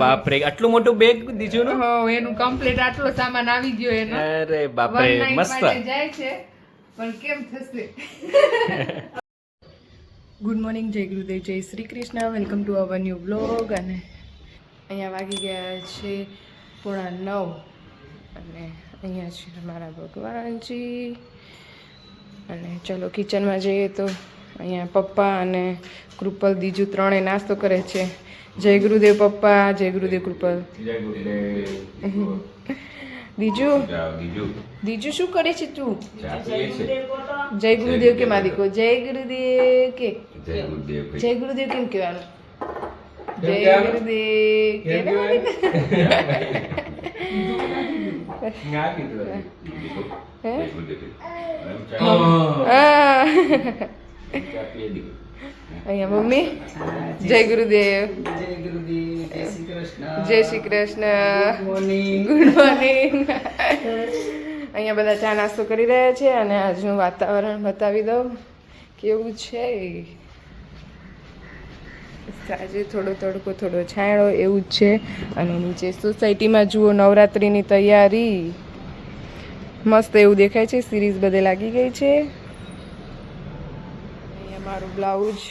બાપ રે, આટલું મોટું બેગ દીધું ને? હો, એનું કમ્પ્લીટ આટલો સામાન આવી ગયો એનો. અરે બાપ રે, મસ્ત. જાય છે પણ કેમ થશે. ગુડ મોર્નિંગ, જય ગુરુદેવ, જય Shri Krishna, welcome to our new blog. અને અહીંયા વાગી ગયા છે 9:30 અને અહીંયા છે અમારા ભગવાનજી. અને ચલો કિચનમાં જઈએ તો અહીંયા પપ્પા અને કૃપલ દીજુ ત્રણેય નાસ્તો કરે છે. જય ગુરુદેવ પપ્પા, જય ગુરુદેવ કૃપલ. દીજુ શું કરે છે તું? જય ગુરુદેવ કે માદીકો? જય ગુરુદેવ કે? જય ગુરુદેવ કેમ કહેવાનું? જય ગુરુદેવ કે અહીંયા મમ્મી જય ગુરુદેવ, જય શ્રી કૃષ્ણ, ગુડ મોર્નિંગ. અહીંયા બધા ચા નાસ્તો કરી રહ્યા છે અને આજનું વાતાવરણ બતાવી દઉં કેવું છે. આજે થોડો તડકો થોડો છાંયડો એવું જ છે. અને નીચે સોસાયટીમાં જુઓ નવરાત્રિની તૈયારી મસ્ત એવું દેખાય છે. સિરીઝ બધે લાગી ગઈ છે. અહીંયા મારું બ્લાઉઝ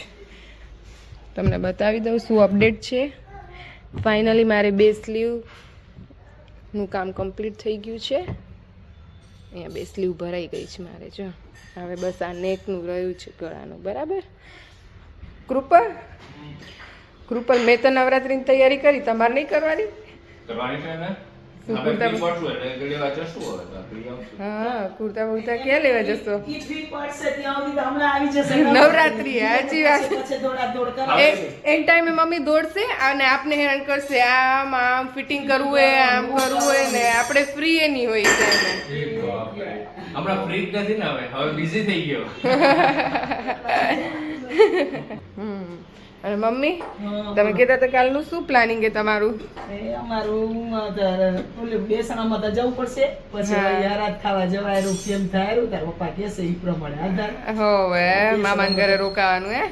તમને બતાવી દઉં શું અપડેટ છે. ફાઇનલી મારે 2 સ્લીવનું કામ કમ્પ્લીટ થઈ ગયું છે. અહીંયા 2 સ્લીવ ભરાઈ ગઈ છે મારે. જો હવે બસ આ નેકનું રહ્યું છે, ગળાનું. બરાબર કૃપલ મેં તો નવરાત્રીની તૈયારી કરી, તમારે નહીં કરવાની? હા, કુર્તા બુર્તા ક્યાં લેવા જશો? નવરાત્રી, સાચી વાત. એન ટાઈમે મમ્મી દોડશે અને આપને હેરાન કરશે. આમ ફિટિંગ કરવું હોય, આમ કરવું હોય ને આપણે ફ્રી એ નહીં હોય હમણાં ફ્રી નથી ને, હવે બિઝી થઈ ગયો. અને મમ્મી તમે કહેતા હતા કાલનું શું પ્લાનિંગ છે તમારું? અમારું બેસણામાં તો જવું પડશે, પછી યારાત ખાવા જવાય. કેમ થાય તાર પપ્પા કહેશે એ પ્રમાણે આધાર. હવે મામા ઘરે રોકાવાનું હે?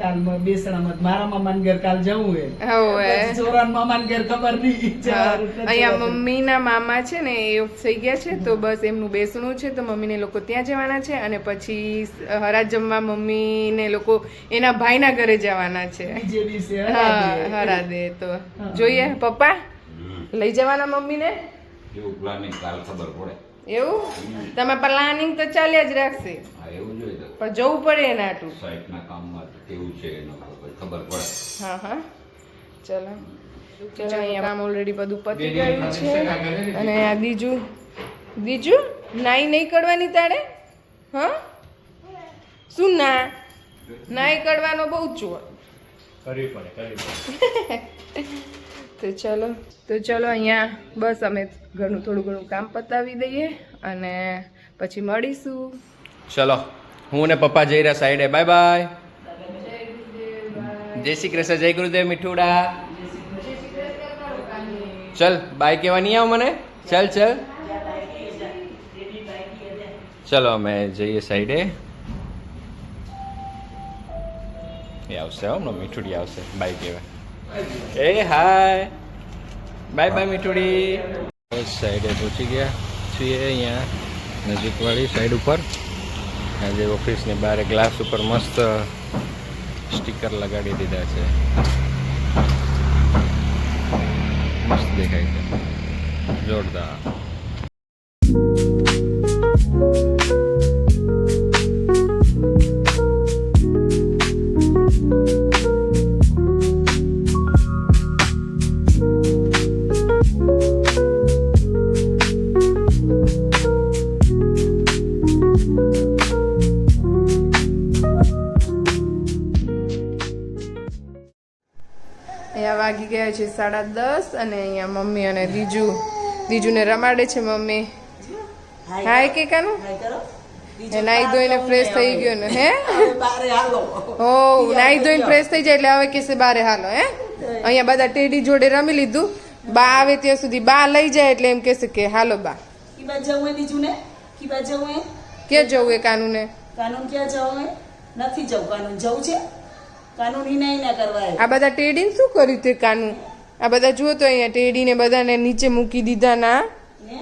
કાલ બેસણામાં મારા મામા ઘર કાલ જવું હે. હવે ચોરાન મામા ઘર ખબર નહીં. અહીંયા મમ્મીના મામા છે ને એ થઈ ગયા છે, તો બસ એમનું બેસણું છે, તો મમ્મીને લોકો ત્યાં જવાના છે. અને પછી હરાજ જમવા મમ્મીને લોકો એના ભાઈના ઘરે જવાના છે. હરાદે તો જોઈએ. પપ્પા લઈ જવાના મમ્મીને? એવું પ્લાનિંગ કાલ ખબર પડે. એવું તમે પ્લાનિંગ તો ચાલ્યા જ રાખશે, એવું જોઈએ પણ જવું પડે એના આટલું સાઈટના કામમાં કેવું છે એનો ખબર પડે. હા હા, ચલો ચલો. અહીંયા કામ ઓલરેડી બધું પતી ગયું છે. અને આ દીજુ નાઈ નહીં કરવાની તારે? હા, શું નાઈ કરવાનો બહુ છું. તો ચલો અહીંયા બસ અમે ઘરનું થોડું ઘણું કામ પતાવી દઈએ અને પછી મળીશું. ચલો, હું ને પપ્પા જઈ રહ્યા સાઈડે. Bye bye. જય શ્રી કૃષ્ણ, જય ગુરુદેવ. મીઠુડા ચલ બાય કહેવા નહીં આવ મને. ચલ ચલો અમે જઈએ સાઈડે. એ આવશે હમણાં, મીઠુડી આવશે બાય કહેવા. એ હાય, બાય બાય મીઠુડી. સાઈડે પહોંચી ગયા છીએ, અહીંયા નજીકવાળી સાઈડ ઉપર. આજે ઓફિસની બહાર ગ્લાસ ઉપર મસ્ત સ્ટીકર લગાડી દીધા છે, મસ્ત દેખાય છે, જોરદાર. અહીંયા વાગી ગયા છે 10:30 અને અહીંયા મમ્મી અને દીજુને રમાડે છે મમ્મી. હાય કે કાનું નાઈ ધોઈને ફ્રેશ થઈ ગયો ને? હે હો, નાઈ ધોઈને ફ્રેશ થઈ જાય એટલે હવે કેસે બારે હાલો. હે અહીંયા બધા ટેડી જોડે રમી લીધું. બા આવે ત્યાં સુધી બા લઈ જાય એટલે એમ કહેશે કે હાલો બા. ક્યાં જવું એ કાનુને? કાનૂન ક્યાં જવું? નથી જવું. કાનૂન જવું છે. કાનૂન હિનાઈ ના કરવાય. આ બધા ટેડીને શું કર્યું તે કાનું? આ બધા જુઓ તો અહીંયા ટેડીને બધાને નીચે મૂકી દીધા ના હે?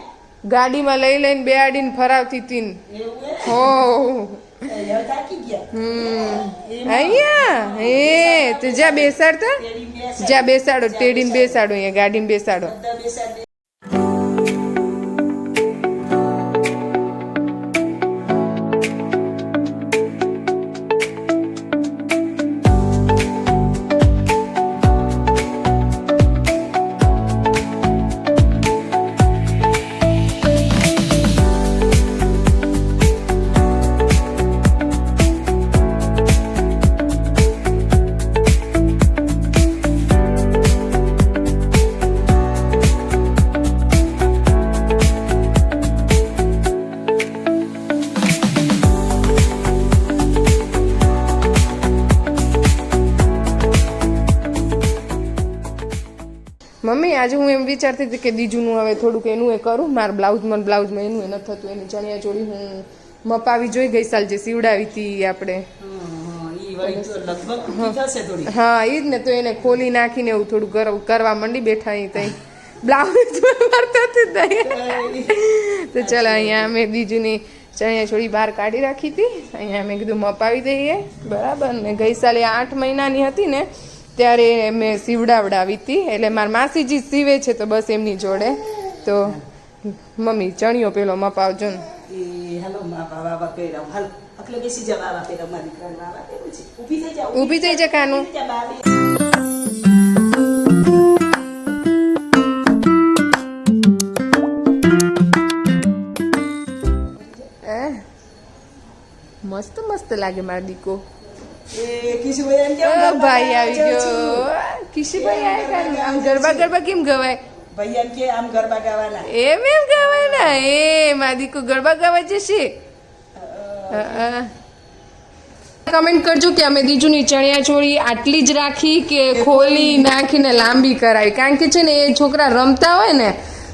ગાડીમાં લઈ લઈને બેહાડીને ફરાવતી હતી ને. એવું હે? હો હવે થાકી ગયા. અહીંયા હે તો જ્યાં બેસાડતા તેડી બેસાડ. જ્યાં બેસાડો ટેડીને બેસાડો અહીંયા ગાડીમાં બેસાડો. બધા બેસાડ. મમ્મી આજે હું એમ વિચારતી હતી કે દીજુનું હવે થોડુંક એનું એ કરું મારા બ્લાઉઝમાં એનું એ નથી થતું એની ચણિયા ચોળી હું મપાવી જોઈ ગઈ સાલ જે સીવડાવી હતી આપણે. ઈ વળી તો લગભગ ઊભી થશે થોડી. હા એ જ ને તો એને ખોલી નાખીને એવું થોડું કરવા માંડી બેઠા અહીં તઈ બ્લાઉઝ ભરતા હતી તો ચાલો અહીંયા મેં દીજુની ચણિયા ચોળી બહાર કાઢી રાખી હતી અહીંયા મેં કીધું મપાવી દઈએ બરાબર ને ગઈ સાલે 8 મહિનાની હતી ને ત્યારે મેં સીવડાવડાવી હતી એટલે મારા માસીજી સીવે છે તો બસ એમની જોડે તો મમ્મી ચણિયો પેલો મપાવજો ને. એ હાલો મા બાબા પહેરાવ હાલ એટલે બેસી જા બાબા પહેરાવ મારી દીકરાને બાબા પહેરું છે ઊભી થઈ જા ઊભી થઈ જા કાનું. ઊભી થઈ જા બાબી. મસ્ત મસ્ત લાગે મારા દીકો. એ કિશુભાઈ એમ કેમ ઓ ભાઈ આવી ગયો કિશુભાઈ આવ્યા આમ ગરબા ગરબા કેમ ગવાય ભાઈ એમ કે આમ ગરબા ગાવાના એમ ગવાય ને એ મારા દીકો ગરબા ગાવા જશે. કમેન્ટ કરજો કે અમે દીજુની ચણિયા ચોળી આટલી જ રાખી કે ખોલી નાખીને લાંબી કરાવી કારણ કે છે ને એ છોકરા રમતા હોય ને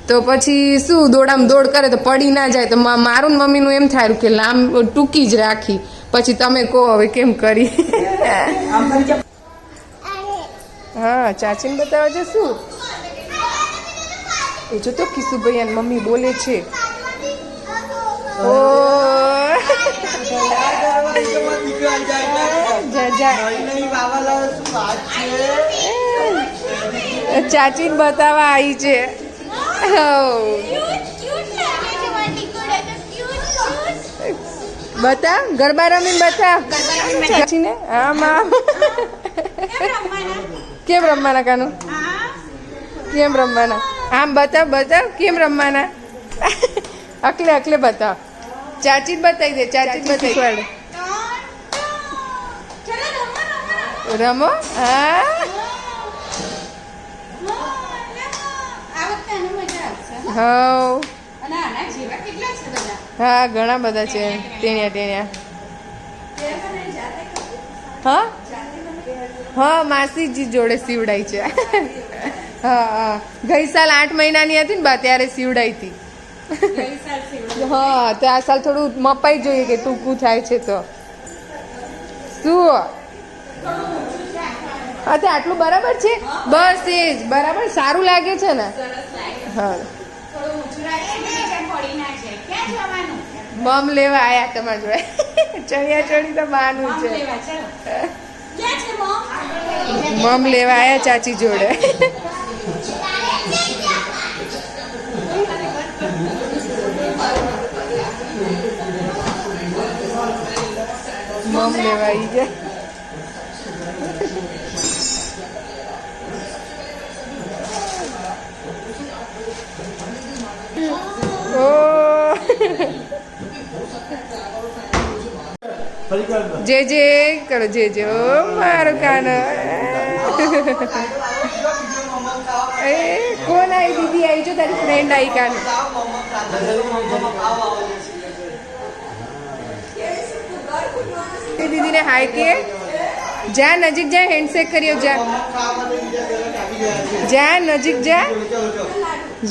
તો પછી શું દોડામ દોડ કરે તો પડી ના જાય તો મારું ને મમ્મીનું એમ થાય કે ટૂંકી જ રાખી પછી તમે કહો હવે કેમ કરી. આમ કરી જા. હા ચાચીને બતાવવા છે શું એ જો તો કિશુભાઈ અને મમ્મી બોલે છે. ઓ ચાચીને બતાવવા આવી છે. બતાવ ગરબા રમીને બતાવ ચાચીને આમાં કેમ રમવાના કાનું કેમ રમવાના આમ બતાવ બતાવ કેમ રમવાના અકલે અકલે બતાવ ચાચી જ બતાવી દે ચાચી જ બતાવી રમો હા હવ હા ઘણા બધા છે ટેણિયા ટેણિયા. હા હા માસીજી જોડે સીવડાઈ છે. હા હા ગઈ સાલ 8 મહિનાની હતી ને બા ત્યારે સીવડાઈ હતી. હા તો આ સાલ થોડું મપાઈ જોઈએ કે ટૂંકું થાય છે તો શું હા તે આટલું બરાબર છે બસ એ જ બરાબર સારું લાગે છે ને. હા મમ લેવા આયા તમારા જોડે ચણિયા ચોળી તો બહારનું છે મમ લેવા આયા ચાચી જોડે. મમ લેવા આવી જાય. જે જે કરો જે જે ઓ મારો કાનો એ કોણ આવી દીદી આવી જો તારી ફ્રેન્ડ આવી કાનો દીદીને હાય કે જા નજીક જા હેન્ડશેક કર્યો જા જા નજીક જા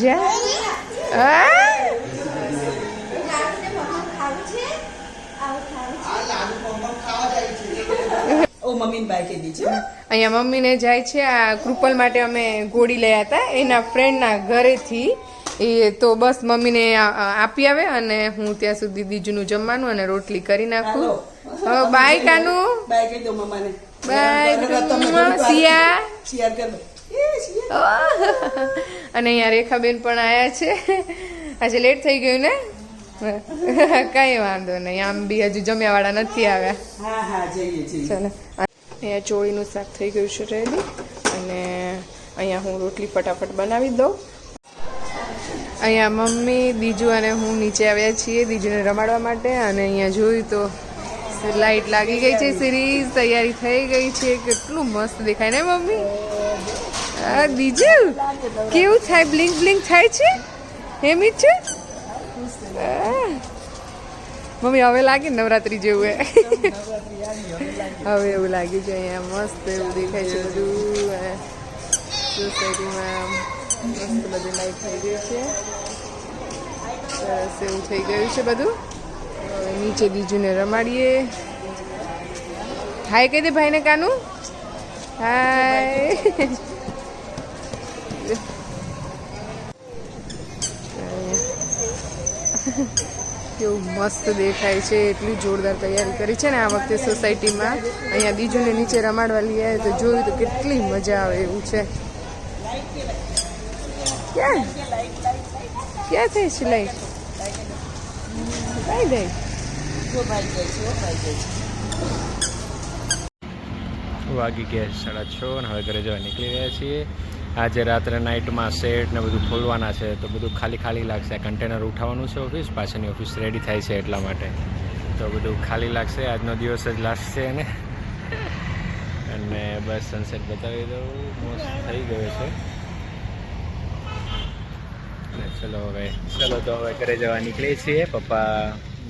જા ઓ મમ્મીને બાય કહી દીજો. અહીંયા મમ્મીને જાય છે આ કૃપલ માટે અમે ગોળી લયા હતા એના ફ્રેન્ડના ઘરેથી. એ તો બસ મમ્મીને આપી આવે અને હું ત્યાં સુધી દીજુનું જમવાનું અને રોટલી કરી નાખું. હવે બાય કાનું, બાય કહી દો મમ્માને. By Siya. શેર કર દો. અને અહીંયા રેખાબેન પણ આયા છે. આજે લેટ થઈ ગયું ને? કઈ વાંધો નહીં, આમ બી હજુ જમ્યાવાળા નથી આવ્યા. હા હા જઈએ જઈએ. ચાલો અહીંયા ચોળીનું શાક થઈ ગયું છે રેડી અને અહીંયા હું રોટલી ફટાફટ બનાવી દઉં. અહીંયા મમ્મી દીજુ અને હું નીચે આવ્યા છીએ દીજુને રમાડવા માટે અને અહીંયા જોયું તો લાઈટ લાગી ગઈ છે, સિરીઝ તૈયારી થઈ ગઈ છે. કેટલું મસ્ત દેખાય ને મમ્મી? હા દીજુ કેવું થાય? બ્લિંક બ્લિંક થાય છે એમ જ છે. મમ્મી હવે લાગે નવરાત્રી જેવું હવે એવું લાગ્યું છે. અહીંયા મસ્ત એવું દેખાય છે બધું. સોસાયટીમાં મસ્ત બધું લાઈટ થઈ ગઈ છે, સરસ એવું થઈ ગયું છે બધું. હવે નીચે દીજુને રમાડીએ. હાય કહી દે ભાઈને કાનું. હાય. કેવું મસ્ત દેખાય છે, એટલી જોરદાર તૈયારી કરી છે ને આ વખતે સોસાયટીમાં. અહીંયા દીજુને નીચે રમાડવા લઈ આવે તો જોયું તો કેટલી મજા આવે એવું છે. ક્યાં ક્યાં થઈ છે લાઈટ? કઈ ગઈ? વાગી ગયા 6:30 અને હવે ઘરે જવા નીકળી રહ્યા છીએ. આજે રાત્રે નાઇટમાં સેટ ને બધું ખોલવાના છે તો બધું ખાલી ખાલી લાગશે. કન્ટેનર ઉઠાવવાનું છે ઓફિસ, પાછળની ઓફિસ રેડી થાય છે એટલા માટે તો બધું ખાલી લાગશે. આજનો દિવસ જ લાસ્ટ છે એને અને બસ સનસેટ બતાવી દઉં. મસ્ત થઈ ગયો છે. અને ચલો તો હવે ઘરે જવા નીકળીએ છીએ. પપ્પા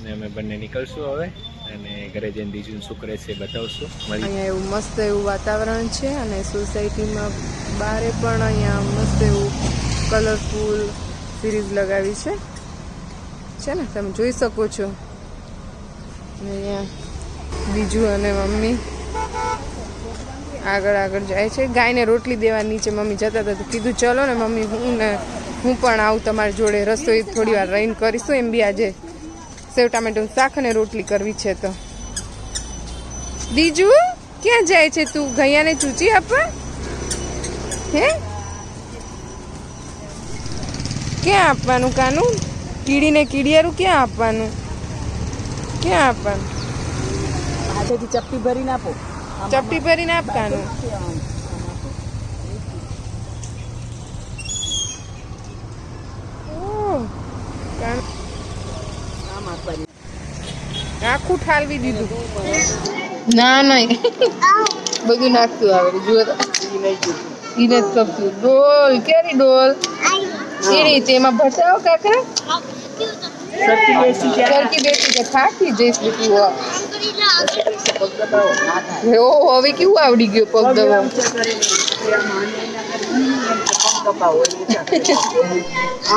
ને અમે બંને નીકળશું હવે અને ઘરે જઈને બીજું શું કરે છે બતાવશું. અહીંયા એવું મસ્ત એવું વાતાવરણ છે અને સોસાયટીમાં બારે પણ અહીંયા મસ્ત એવું કલરફુલ સિરીઝ લગાવી છે ને તમે જોઈ શકો છો. અહીંયા બીજું અને મમ્મી આગળ જાય છે. ગાયને રોટલી દેવા નીચે મમ્મી જતા હતા તો કીધું ચલો ને મમ્મી હું પણ આવું તમારી જોડે, રસોઈ થોડી વાર રહીને કરીશું. એમ બી આજે સેવ ટામેટું શાક અને રોટલી કરવી છે. તો દીજુ ક્યાં જાય છે તું? ગૈયાને ચૂચી આપવા? હે ક્યાં આપવાનું કાનું? કીડીને કીડિયારું ક્યાં આપવાનું? ક્યાં આપવાનું? હાથેથી ચપટી ભરીને આપો. ચપટી ભરીને આપ કાનું. આખું ઠાલવી દીધું. ના નહીં બધું નાખતું આવે. જુઓ તો ઈને કપતું ડોલ. કેરી ડોલ એની તેમાં ભટાવો કાકા. સરકી બેસી કે થાકી જઈશ તું. હવે કેવું આવડી ગયું પગ દવા?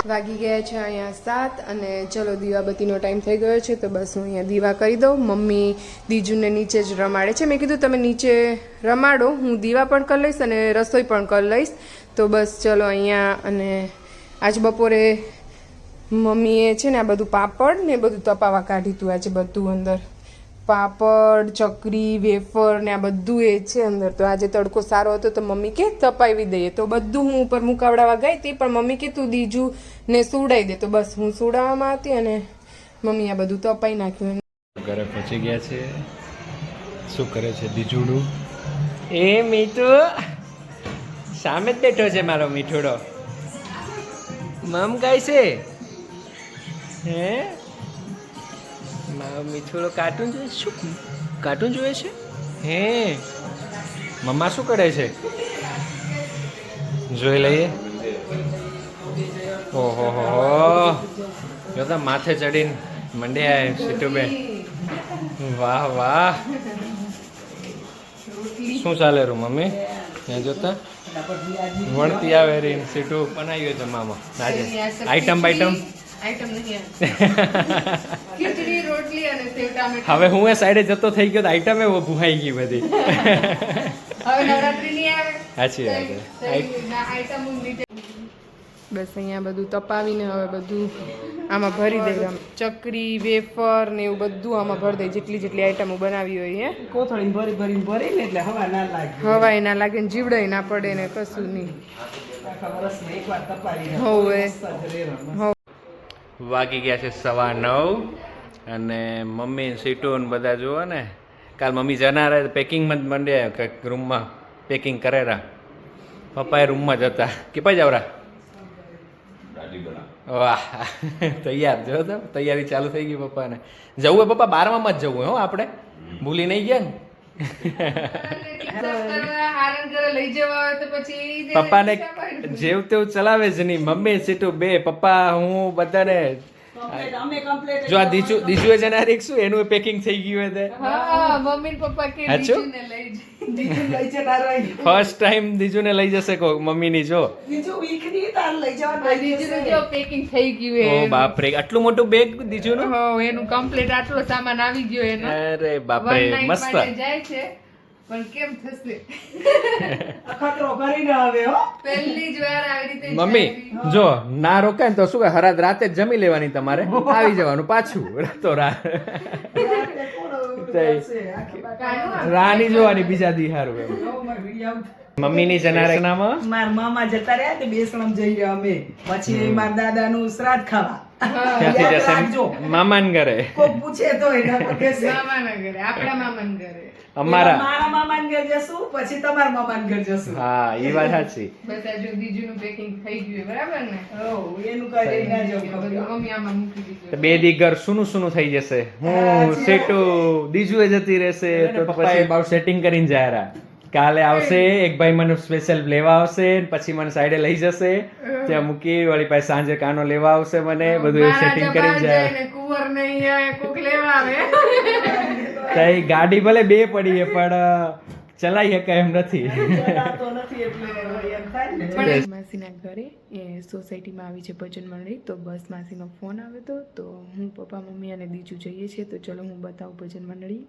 વાગી ગયા છે અહીંયા 7 અને ચલો દીવાબત્તીનો ટાઈમ થઈ ગયો છે તો બસ હું અહીંયા દીવા કરી દઉં. મમ્મી દીજુને નીચે જ રમાડે છે. મેં કીધું તમે નીચે રમાડો, હું દીવા પણ કરી લઈશ અને રસોઈ પણ કરી લઈશ. તો બસ ચલો અહીંયા. અને આજ બપોરે મમ્મીએ છે ને આ બધું પાપડ ને બધું તપાવા કાઢ્યું હતું. આજે બધું અંદર પાપડ, ચકરી, વેફર ને આ બધું એ છે અંદર. તો આજે તડકો સારો હતો તો મમ્મી કે તપાવી દઈએ. તો બધું હું ઉપર મુકાવડાવવા ગઈ હતી પણ મમ્મી કે તું દીજુ ને સુવડાવી દે. તો બસ હું સુવડાવવામાં હતી અને મમ્મી આ બધું તપાઈ નાખ્યું. ઘરે પહોંચી ગયા છે. શું કરે છે દીજુડું? એ મીઠુ સામે જ બેઠો છે મારો મીઠુડો. મમ ગાય છે હે? મારો મીઠુડો કાર્ટૂન જોવે. શું કાર્ટૂન જોવે છે હે? મમ્મા શું કરે છે જોઈ લઈએ. ઓહો હો જો તો માથે ચડીને મંડ્યા સીટુબેન. વાહ વાહ શું ચાલે રૂ મમ્મી? ત્યાં જોતા વણતી આવે રી સીટું બનાવ્યું છે મામા આજે આઈટમ આઈટમ નહીં આવે. ખીચડી રોટલી અને સેવ ટામેટા. હવે હું એ સાઈડે જતો થઈ ગયો તો આઈટમે ભૂહાઈ ગઈ બધી. હવે નવરાત્રી નહીં આવે. સાચી વાત છે. આઈટમ બસ અહીંયા બધું તપાવીને હવે બધું આમાં ભરી દઈએ. આમ ચકરી વેફર ને એવું બધું આમાં ભરી દઈએ, જેટલી આઈટમો બનાવી હોય. હે કોથળી ભરી ને એટલે હવા ના લાગે, હવાય ના લાગે ને જીવડાય ના પડે ને કશું નહીં. આખા વર્ષમાં એકવાર તપાવી હોવે. વાગી ગયા છે 9:15 અને મમ્મી સીટો ને બધા જુઓ ને. કાલ મમ્મી જનાર પેકિંગમાં જ મંડ્યા કંઈક રૂમમાં પેકિંગ કરેરા. પપ્પા એ રૂમમાં જ હતા. કે પાઈ જાવરા દાઢી બનાવ. વાહ તૈયાર જો તો તૈયારી ચાલુ થઈ ગઈ પપ્પાને. જવું પપ્પા 12માં જ જવું હો આપણે, ભૂલી નહીં ગયા ને. પપ્પાને જેવું તેવું ચલાવે જ નહીં. મમ્મી સીટું બે, પપ્પા હું બધાને. જો આ દીજુ જનારીક શું એનું પેકિંગ થઈ ગયું મમ્મી પપ્પા કે ફર્સ્ટ ટાઈમ દીજુને લઈ જશે કો મમ્મીની. જો પેકિંગ થઈ ગયું. ઓ બાપ રે, આટલું મોટું બેગ દીજુનું. એનું કમ્પ્લીટ આટલો સામાન આવી ગયો એનો. અરે બાપ રે, મસ્ત. જાય છે પણ કેમ થશે? ખતરો કરીને આવે હો. પહેલી જ વાર આવી રીતે મમ્મી જો ના રોકાય ને તો શું હરાત રાતે જ જમી લેવાની, તમારે આવી જવાનું પાછું રાતો રાત. રાની જોવાની બીજા દી હારું એમ. મમ્મીની જનારેનામાં મારા મામા જતા રહ્યા તે બેસણમ જઈ રહ્યા અમે, પછી મારા દાદાનું શ્રાદ્ધ ખાવા. ક્યાંથી યાદ જશે? રાખજો. મામાન ઘરે. કોક પૂછે તો એના પર કહેશે. મામાના ઘરે, આપણા મામાના ઘરે. અમારા મારા મામાના ઘર જશું, પછી તમારા મામાના ઘર જશું. હા એ વાત સાચી. બસ આ જો બીજુનું પેકિંગ થઈ ગયું બરાબર ને. એનું કઈ ના જવું. બધું મમ્મી આમાં મૂકી દીધું. બે દી ઘર સુનું થઈ જશે. હું સેટું દીજુએ જતી રહેશે તો પછી બાર સેટિંગ કરીને જાય. કાલે આવશે એક ભાઈ મને સ્પેશિયલ લેવા આવશે, પછી મને સાઈડે લઈ જશે, ત્યાં મૂકી વળી પાછી સાંજે કાનો લેવા આવશે મને. બધું સેટિંગ કરીને જાય. કુંવર નહીં કોક લેવા આવે. તઈ ગાડી ભલે બે પડી છે પણ ચલાઈ શકાય એમ નથી. જણાતો નથી એટલે એમ થાય ને. માસીના ઘરે એ સોસાયટીમાં આવી છે ભજન મંડળી, તો બસ માસીનો ફોન આવ્યો તો હું પપ્પા મમ્મી અને દીજુ જઈએ છીએ. તો ચલો હું બતાવું ભજન મંડળી.